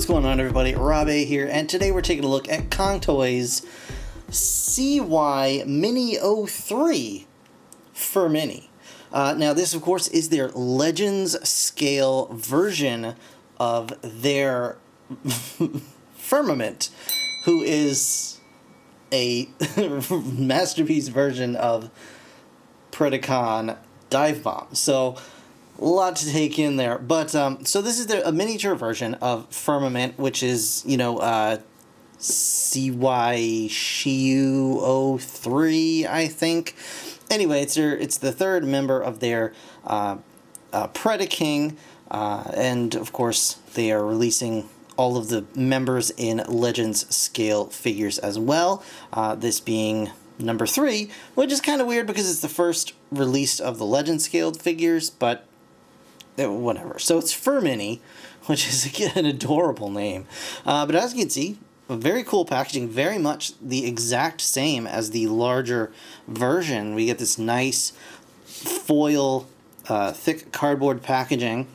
What's going on, everybody? Rob A here, and today we're taking a look at Cang Toys CY Mini 03 FIRMINI. Now this, of course, is their Legends scale version of their Firmament, who is a masterpiece version of Predaking Divebomb. So, a lot to take in there. But, so this is a miniature version of Firmament, which is, you know, CY Shiu 03, I think. Anyway, it's the third member of their Predaking, and of course they are releasing all of the members in Legends scale figures as well. This being number 3, which is kind of weird because it's the first release of the Legends scaled figures, but whatever. So it's FIRMINI, which is again an adorable name. But as you can see, very cool packaging, very much the exact same as the larger version. We get this nice foil, thick cardboard packaging,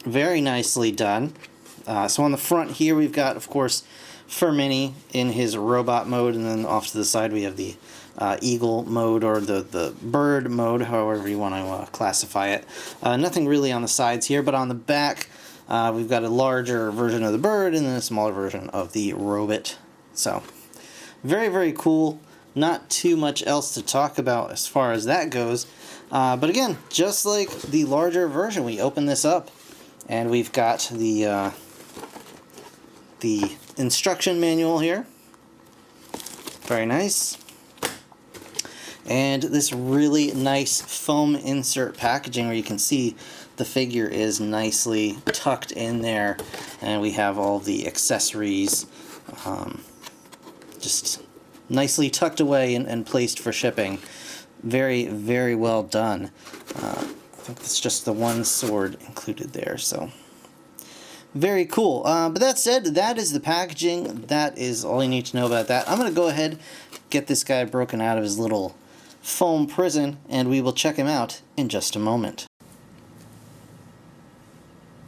very nicely done. So on the front here we've got, of course, FIRMINI in his robot mode, and then off to the side we have the eagle mode, or the bird mode, however you want to classify it. Nothing really on the sides here, but on the back we've got a larger version of the bird and then a smaller version of the robot. So very, very cool. Not too much else to talk about as far as that goes. But again, just like the larger version, we open this up and we've got the instruction manual here. Very nice. And this really nice foam insert packaging where you can see the figure is nicely tucked in there, and we have all the accessories just nicely tucked away and placed for shipping. Very, very well done. I think it's just the one sword included there, so very cool. But that said, that is the packaging. That is all you need to know about that. I'm going to go ahead, get this guy broken out of his little foam prison, and we will check him out in just a moment.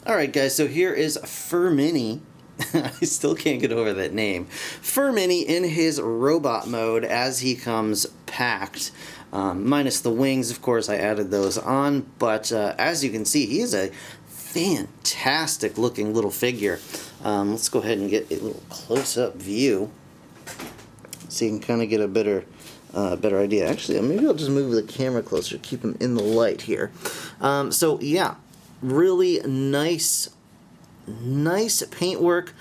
Alright guys, so here is FIRMINI. I still can't get over that name. FIRMINI in his robot mode as he comes packed. Minus the wings, of course, I added those on, but as you can see, he is a fantastic looking little figure. Let's go ahead and get a little close-up view so you can kind of get a better idea. Actually, maybe I'll just move the camera closer, keep him in the light here. So yeah, really nice paintwork,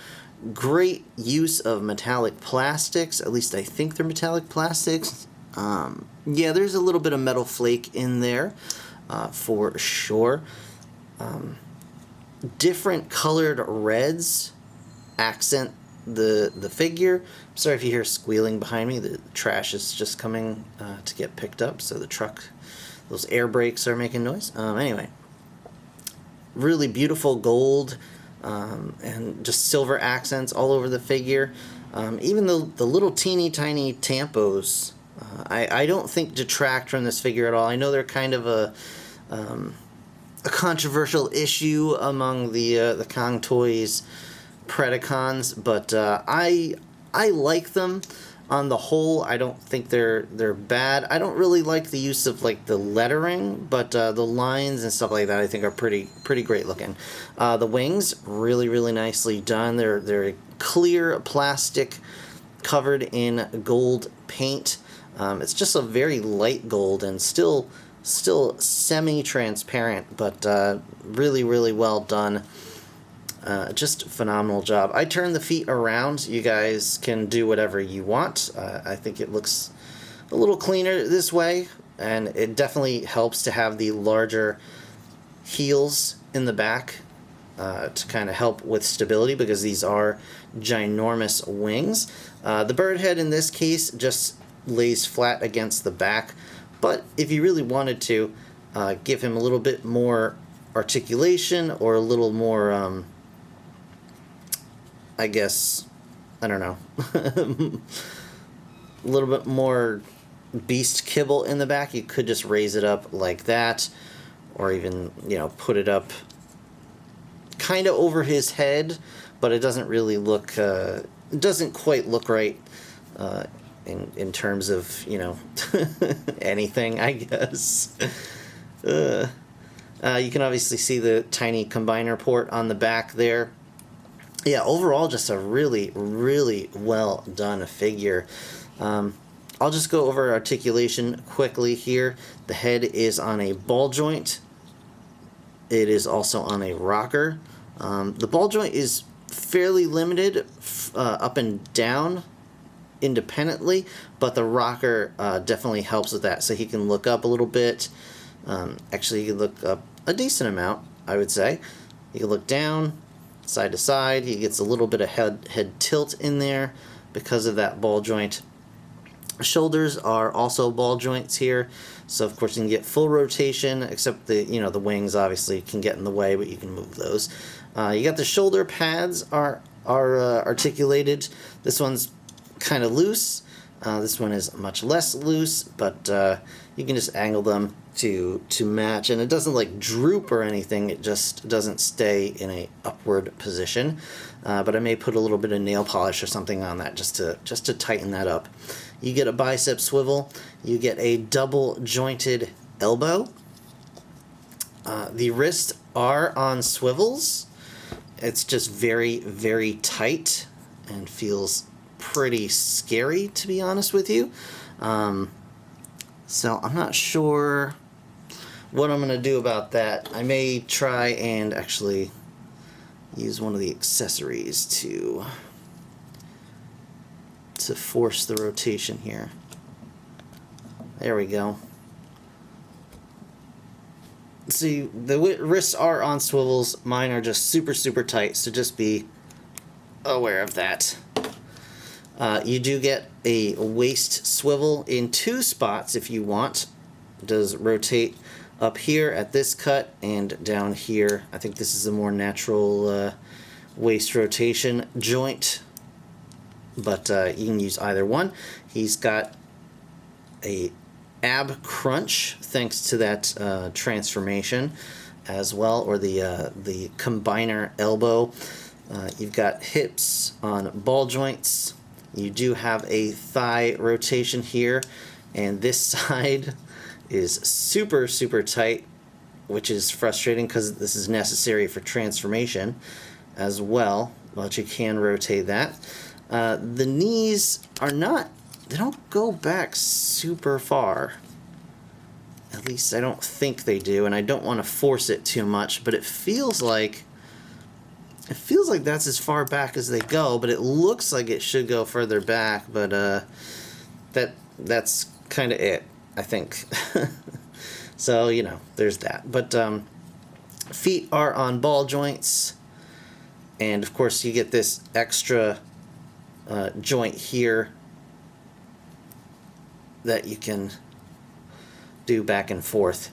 great use of metallic plastics. At least I think they're metallic plastics. Yeah, there's a little bit of metal flake in there, for sure. Different colored reds accent the figure. Sorry if you hear squealing behind me. The trash is just coming to get picked up, so the truck, those air brakes are making noise. Anyway, really beautiful gold and just silver accents all over the figure. Even the little teeny tiny tampos, I don't think detract from this figure at all. I know they're kind of a controversial issue among the Cang Toys Predacons, but I like them on the whole. I don't think they're bad. I don't really like the use of like the lettering, but the lines and stuff like that I think are pretty great looking. The wings, really nicely done. They're clear plastic covered in gold paint. It's just a very light gold and still semi-transparent, but really well done. Just phenomenal job. I turned the feet around. You guys can do whatever you want. I think it looks a little cleaner this way, and it definitely helps to have the larger heels in the back to kind of help with stability, because these are ginormous wings. The bird head in this case just lays flat against the back, but if you really wanted to give him a little bit more articulation, or a little more I guess, I don't know, a little bit more beast kibble in the back, you could just raise it up like that, or even, you know, put it up kind of over his head, but it doesn't really look, it doesn't quite look right in terms of, you know, anything, I guess. You can obviously see the tiny combiner port on the back there. Yeah, overall just a really, really well done figure. I'll just go over articulation quickly here. The head is on a ball joint. It is also on a rocker. The ball joint is fairly limited up and down independently, but the rocker definitely helps with that. So he can look up a little bit. Actually, he can look up a decent amount, I would say. He can look down, side to side. He gets a little bit of head tilt in there because of that ball joint. Shoulders are also ball joints here, so of course you can get full rotation, except the the wings obviously can get in the way, but you can move those. You got the shoulder pads are articulated. This one's kind of loose. This one is much less loose, but you can just angle them to match, and it doesn't like droop or anything. It just doesn't stay in a upward position. But I may put a little bit of nail polish or something on that just to tighten that up. You get a bicep swivel. You get a double jointed elbow. The wrists are on swivels. It's just very, very tight and feels pretty scary, to be honest with you. So I'm not sure what I'm going to do about that. I may try and actually use one of the accessories to force the rotation here. There we go. See, the wrists are on swivels. Mine are just super, super tight, so just be aware of that. You do get a waist swivel in 2 spots if you want. It does rotate up here at this cut and down here. I think this is a more natural waist rotation joint, but you can use either one. He's got a ab crunch thanks to that transformation as well, or the combiner elbow. You've got hips on ball joints. You do have a thigh rotation here, and this side is super, super tight, which is frustrating because this is necessary for transformation as well, but you can rotate that. The knees are not, they don't go back super far. At least I don't think they do, and I don't want to force it too much, but it feels like that's as far back as they go, but it looks like it should go further back, but that's kind of it, I think. So, you know, there's that. But feet are on ball joints, and of course you get this extra joint here that you can do back and forth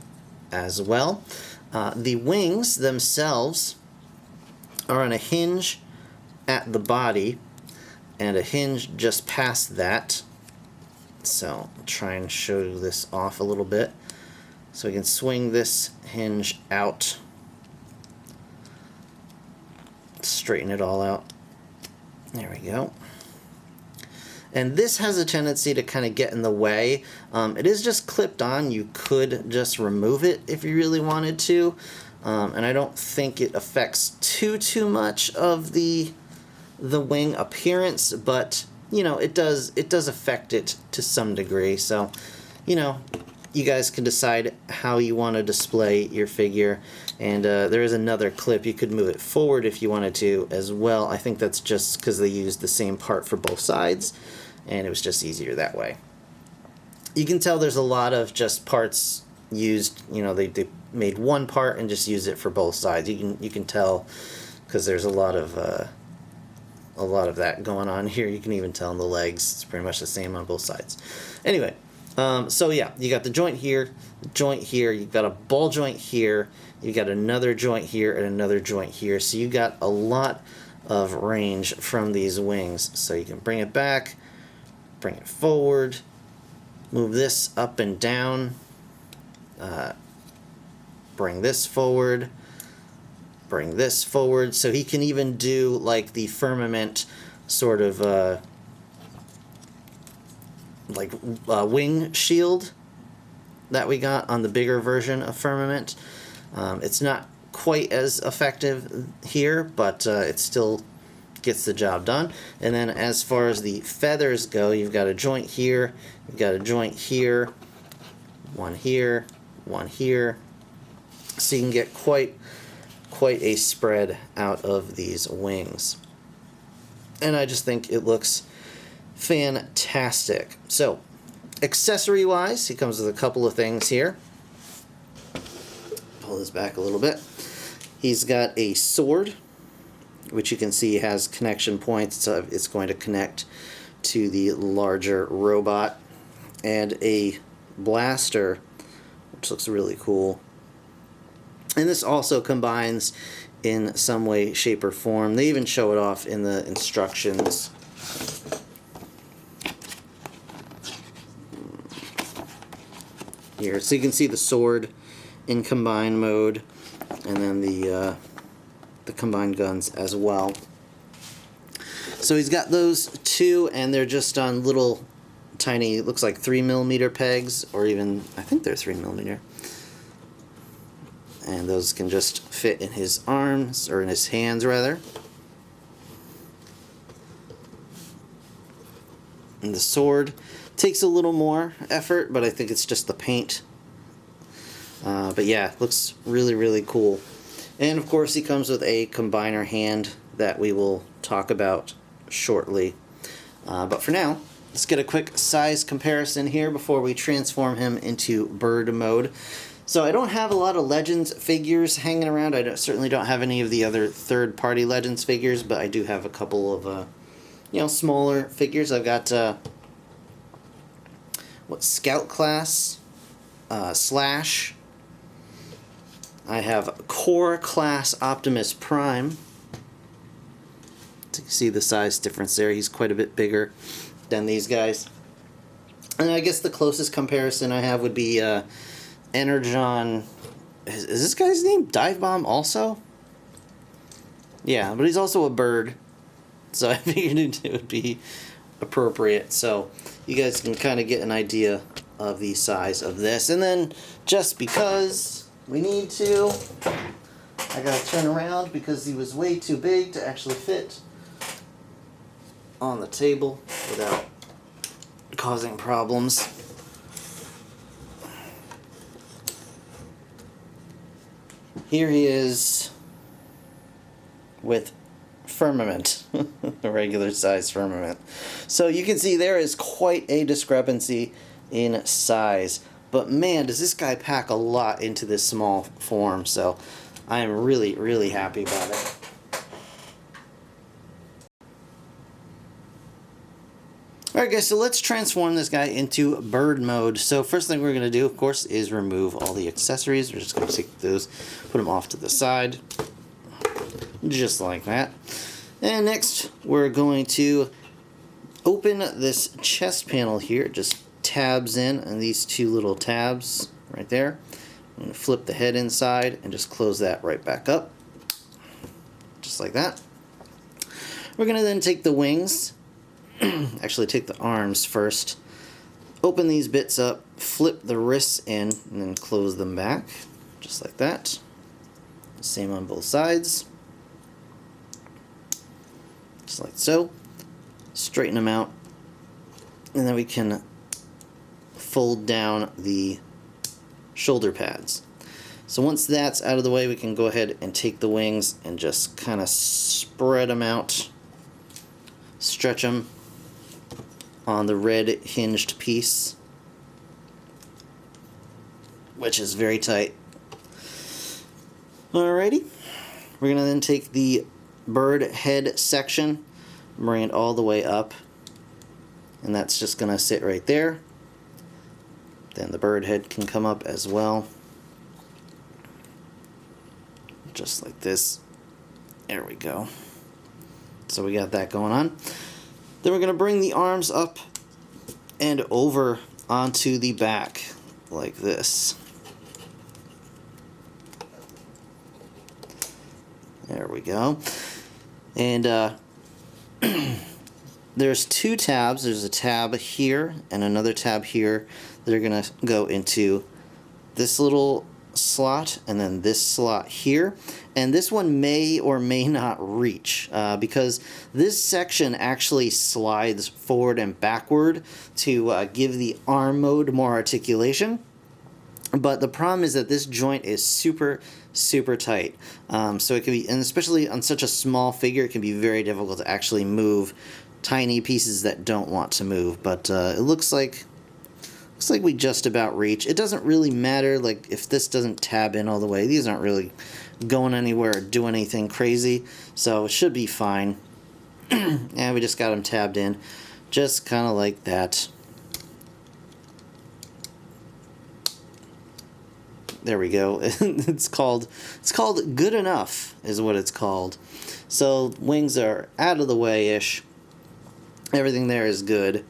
as well. The wings themselves are on a hinge at the body and a hinge just past that. So I'll try and show this off a little bit. So we can swing this hinge out, straighten it all out. There we go. And this has a tendency to kind of get in the way. It is just clipped on. You could just remove it if you really wanted to. And I don't think it affects too much of the wing appearance, but you know, it does affect it to some degree. So, you know, you guys can decide how you want to display your figure. And there is another clip. You could move it forward if you wanted to as well. I think that's just because they used the same part for both sides, and it was just easier that way. You can tell there's a lot of just parts used. You know, they made one part and just use it for both sides. You can tell because there's a lot of that going on here. You can even tell in the legs. It's pretty much the same on both sides. Anyway, so yeah, you got the joint here, you've got a ball joint here, you got another joint here, and another joint here. So you got a lot of range from these wings. So you can bring it back, bring it forward, move this up and down, bring this forward, bring this forward. So he can even do like the Firmament sort of wing shield that we got on the bigger version of Firmament. It's not quite as effective here, but it still gets the job done. And then as far as the feathers go, you've got a joint here, you've got a joint here, one here, one here. So you can get quite a spread out of these wings. And I just think it looks fantastic. So, accessory wise, he comes with a couple of things here. Pull this back a little bit. He's got a sword, which you can see has connection points, so it's going to connect to the larger robot, and a blaster, which looks really cool. And this also combines in some way, shape, or form. They even show it off in the instructions. Here, so you can see the sword in combined mode, and then the combined guns as well. So he's got those two, and they're just on little tiny, looks like 3mm pegs, or even, I think they're 3mm. And those can just fit in his arms, or in his hands rather. And the sword takes a little more effort, but I think it's just the paint. But yeah, looks really, really cool. And of course he comes with a combiner hand that we will talk about shortly. But for now, let's get a quick size comparison here before we transform him into bird mode. So I don't have a lot of Legends figures hanging around. I certainly don't have any of the other third-party Legends figures, but I do have a couple of smaller figures. I've got Scout Class, Slash. I have Core Class Optimus Prime. So you can see the size difference there. He's quite a bit bigger than these guys. And I guess the closest comparison I have would be Energon. Is this guy's name Divebomb also? Yeah, but he's also a bird, so I figured it would be appropriate. So you guys can kind of get an idea of the size of this. And then just because we need to, I gotta turn around because he was way too big to actually fit on the table without causing problems. Here he is with Firmament, a regular size Firmament. So you can see there is quite a discrepancy in size. But man, does this guy pack a lot into this small form. So I am really, really happy about it. Alright guys, so let's transform this guy into bird mode. So first thing we're going to do, of course, is remove all the accessories. We're just going to take those, put them off to the side. Just like that. And next, we're going to open this chest panel here. It just tabs in, and these two little tabs right there. I'm going to flip the head inside and just close that right back up. Just like that. We're going to then take the wings, actually take the arms first, open these bits up, flip the wrists in, and then close them back. Just like that. Same on both sides. Just like so. Straighten them out. And then we can fold down the shoulder pads. So once that's out of the way, we can go ahead and take the wings and just kind of spread them out. Stretch them on the red hinged piece, which is very tight. Alrighty. We're going to then take the bird head section, bring it all the way up, and that's just going to sit right there. Then the bird head can come up as well, just like this. There we go. So we got that going on. Then we're going to bring the arms up and over onto the back like this. we go. And there's two tabs. There's a tab here and another tab here that are going to go into this little slot and then this slot here. And this one may or may not reach because this section actually slides forward and backward to give the arm mode more articulation. But the problem is that this joint is super tight. So it can be, and especially on such a small figure, it can be very difficult to actually move tiny pieces that don't want to move. But it looks like we just about reach. It doesn't really matter, like, if this doesn't tab in all the way. These aren't really going anywhere or doing anything crazy, so it should be fine. And we just got them tabbed in, just kind of like that. There we go. It's called good enough is what it's called. So wings are out of the way-ish. Everything there is good.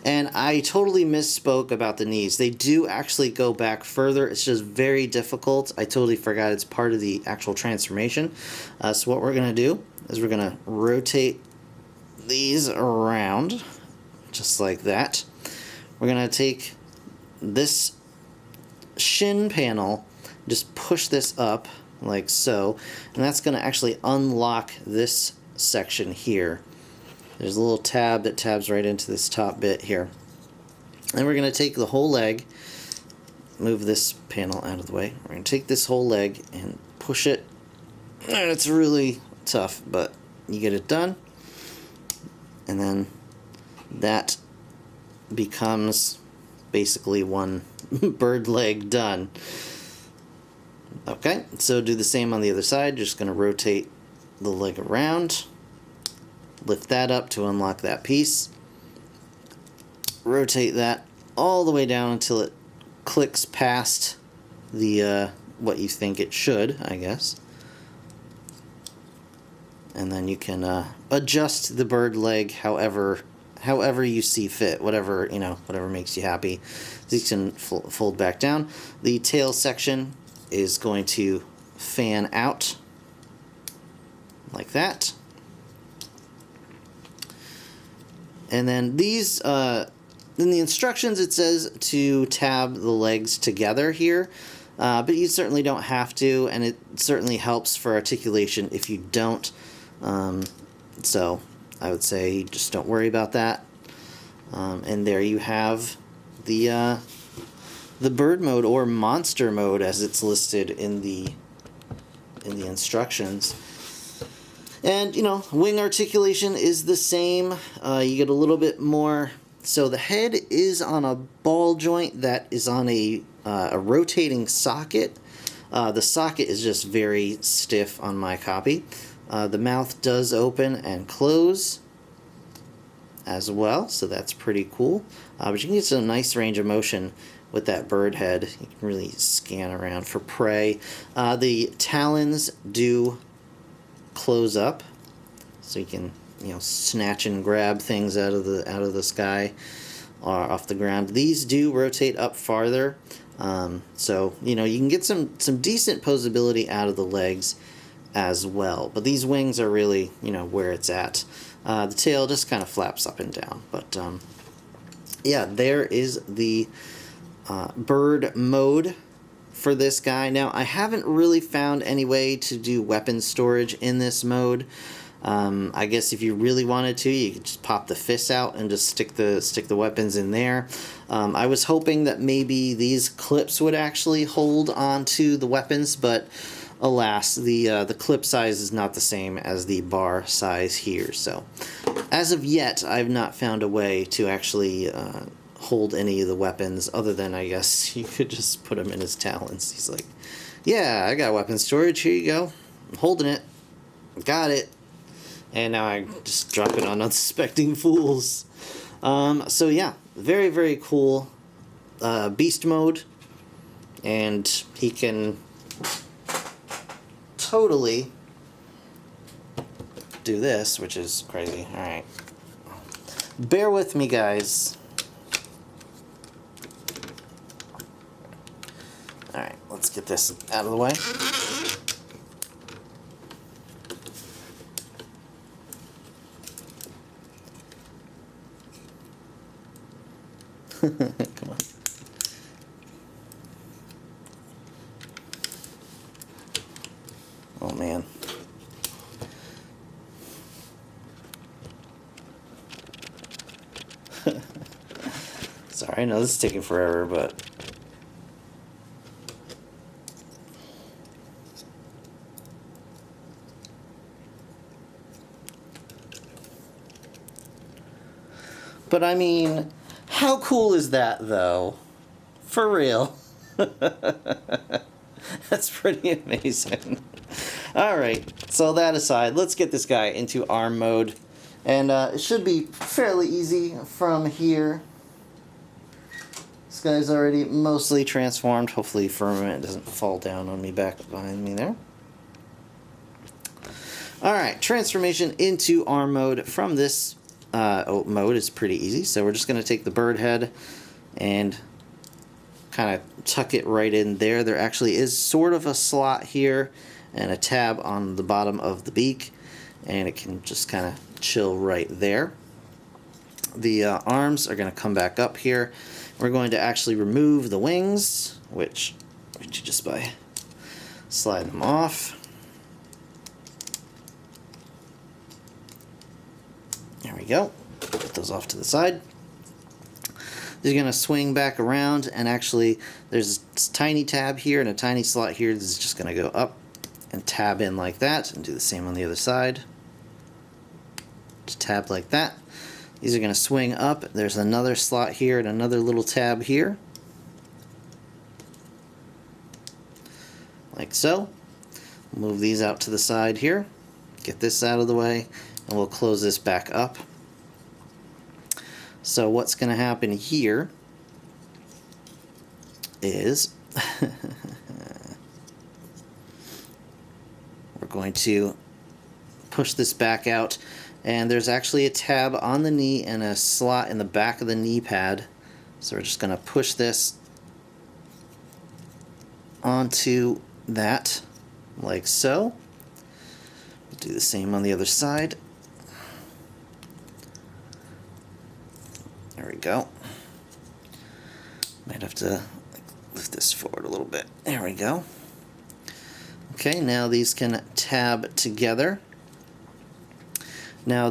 And I totally misspoke about the knees. They do actually go back further. It's just very difficult. I totally forgot it's part of the actual transformation. So what we're going to do is we're going to rotate these around just like that. We're going to take this shin panel, just push this up like so, and that's going to actually unlock this section here. There's a little tab that tabs right into this top bit here. And we're going to take the whole leg, move this panel out of the way. We're going to take this whole leg and push it. And it's really tough, but you get it done. And then that becomes basically one bird leg done. Okay, so do the same on the other side. Just going to rotate the leg around. Lift that up to unlock that piece. Rotate that all the way down until it clicks past the what you think it should, I guess. And then you can adjust the bird leg however you see fit, whatever makes you happy. These can fold back down. The tail section is going to fan out like that. And then these, in the instructions it says to tab the legs together here, but you certainly don't have to, and it certainly helps for articulation if you don't. So I would say just don't worry about that. And there you have the bird mode, or monster mode as it's listed in the instructions. And, wing articulation is the same. You get a little bit more. So the head is on a ball joint that is on a rotating socket. The socket is just very stiff on my copy. The mouth does open and close as well, so that's pretty cool. But you can get some nice range of motion with that bird head. You can really scan around for prey. The talons do close up, so you can snatch and grab things out of the sky or off the ground. These do rotate up farther, so you can get some decent posability out of the legs as well. But these wings are really where it's at. The tail just kind of flaps up and down. But yeah, there is the bird mode for this guy. Now, I haven't really found any way to do weapon storage in this mode. I guess if you really wanted to, you could just pop the fists out and just stick the weapons in there. I was hoping that maybe these clips would actually hold onto the weapons, but alas, the clip size is not the same as the bar size here. So, as of yet, I've not found a way to actually hold any of the weapons, other than, I guess, you could just put him in his talons. He's like, yeah, I got weapon storage, here you go. I'm holding it. Got it. And now I just drop it on unsuspecting fools. So yeah, very, very cool beast mode. And he can totally do this, which is crazy. Alright. Bear with me, guys. Alright, let's get this out of the way. Come on. Oh man. Sorry, I know this is taking forever, but I mean, how cool is that though? For real. That's pretty amazing. Alright, so that aside, let's get this guy into arm mode. And it should be fairly easy from here. This guy's already mostly transformed. Hopefully Firmament doesn't fall down on me back behind me there. Alright, transformation into arm mode from this mode is pretty easy. So we're just going to take the bird head and kind of tuck it right in there. There actually is sort of a slot here and a tab on the bottom of the beak, and it can just kind of chill right there. The arms are going to come back up here. We're going to actually remove the wings, which we do just by sliding them off. There we go. Put those off to the side. They're going to swing back around, and actually there's a tiny tab here and a tiny slot here. This is just going to go up and tab in like that, and do the same on the other side. Just tab like that. These are going to swing up. There's another slot here and another little tab here. Like so. Move these out to the side here. Get this out of the way, and we'll close this back up. So what's going to happen here is we're going to push this back out, and there's actually a tab on the knee and a slot in the back of the knee pad. So we're just going to push this onto that like so. We'll do the same on the other side. There we go. Might have to lift this forward a little bit. There we go. Okay, now these can tab together. Now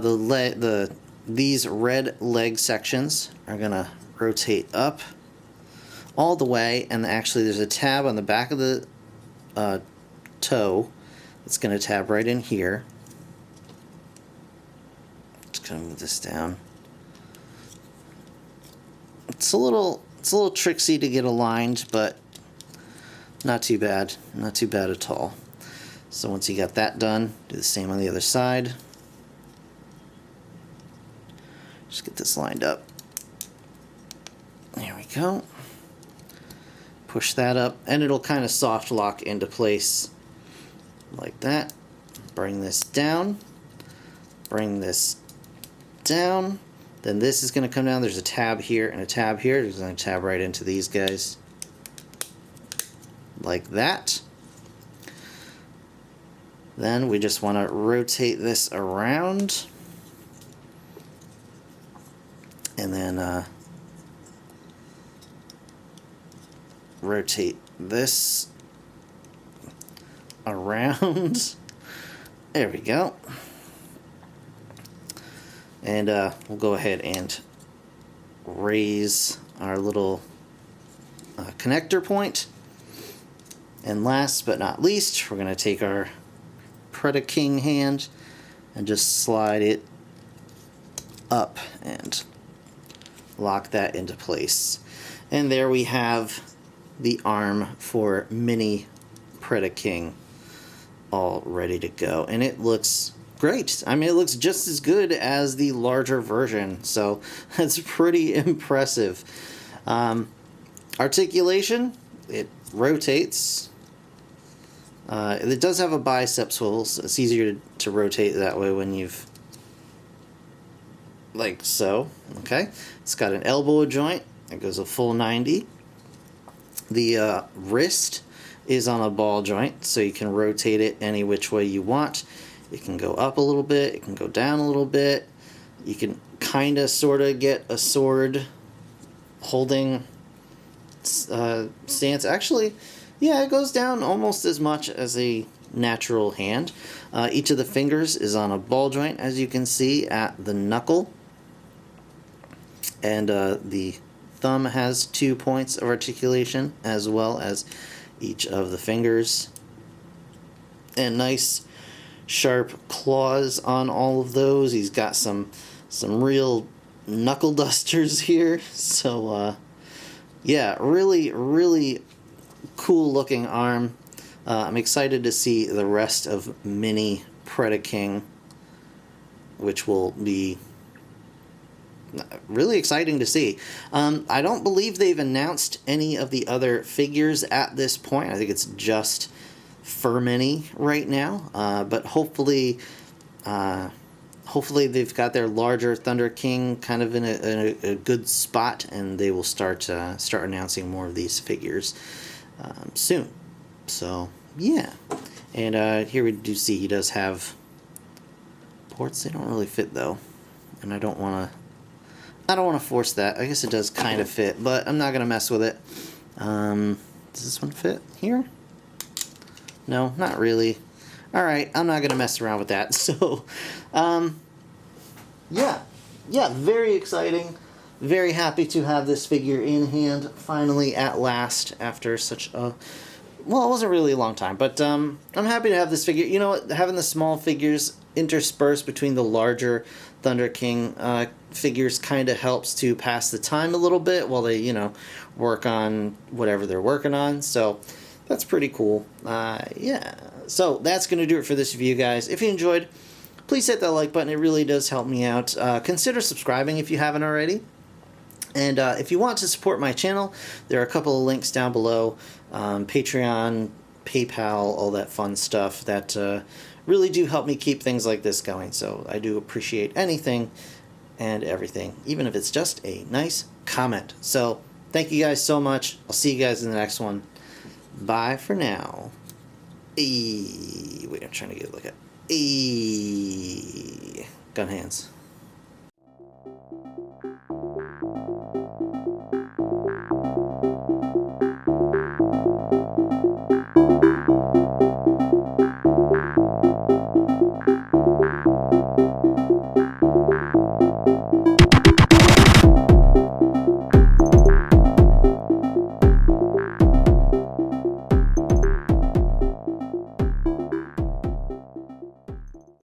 these red leg sections are going to rotate up all the way, and actually there's a tab on the back of the toe that's going to tab right in here. Just going to move this down. It's a little tricksy to get aligned, but not too bad. Not too bad at all. So once you got that done, do the same on the other side. Just get this lined up. There we go. Push that up, and it'll kind of soft lock into place like that. Bring this down. Bring this down. Then this is going to come down. There's a tab here and a tab here. It's going to tab right into these guys. Like that. Then we just want to rotate this around. And then rotate this around. There we go. And we'll go ahead and raise our little connector point. And last but not least, we're going to take our Predaking hand and just slide it up and lock that into place. And there we have the arm for mini Predaking all ready to go. And it looks great. I mean, it looks just as good as the larger version, so that's pretty impressive. Articulation, it rotates. It does have a bicep swivel, so it's easier to rotate that way when you've, like so. Okay, it's got an elbow joint. It goes a full 90. The wrist is on a ball joint, so you can rotate it any which way you want. It can go up a little bit, it can go down a little bit. You can kind of sort of get a sword holding stance. Actually, yeah, it goes down almost as much as a natural hand. Each of the fingers is on a ball joint, as you can see at the knuckle. And the thumb has 2 points of articulation, as well as each of the fingers. And nice sharp claws on all of those. He's got some real knuckle dusters here. So yeah, really cool looking arm. I'm excited to see the rest of Mini Predaking, which will be really exciting to see. I don't believe they've announced any of the other figures at this point. I think it's just FIRMINI right now, but hopefully they've got their larger Thunder King kind of in a good spot, and they will start announcing more of these figures soon. So yeah, and here we do see he does have ports. They don't really fit though, and I don't want to force that. I guess it does kind of fit, but I'm not gonna mess with it. Does this one fit here? No, not really. Alright, I'm not gonna mess around with that. So yeah, very exciting. Very happy to have this figure in hand finally at last after such a, well, it wasn't really a long time, but I'm happy to have this figure. You know what, having the small figures interspersed between the larger Thunder King figures kind of helps to pass the time a little bit while they, you know, work on whatever they're working on. So that's pretty cool. Yeah, so that's going to do it for this review, guys. If you enjoyed, please hit that like button. It really does help me out. Consider subscribing if you haven't already. And if you want to support my channel, there are a couple of links down below. Patreon, PayPal, all that fun stuff that really do help me keep things like this going. So I do appreciate anything and everything, even if it's just a nice comment. So thank you guys so much. I'll see you guys in the next one. Bye for now. Wait, I'm trying to get a look at. Gun hands.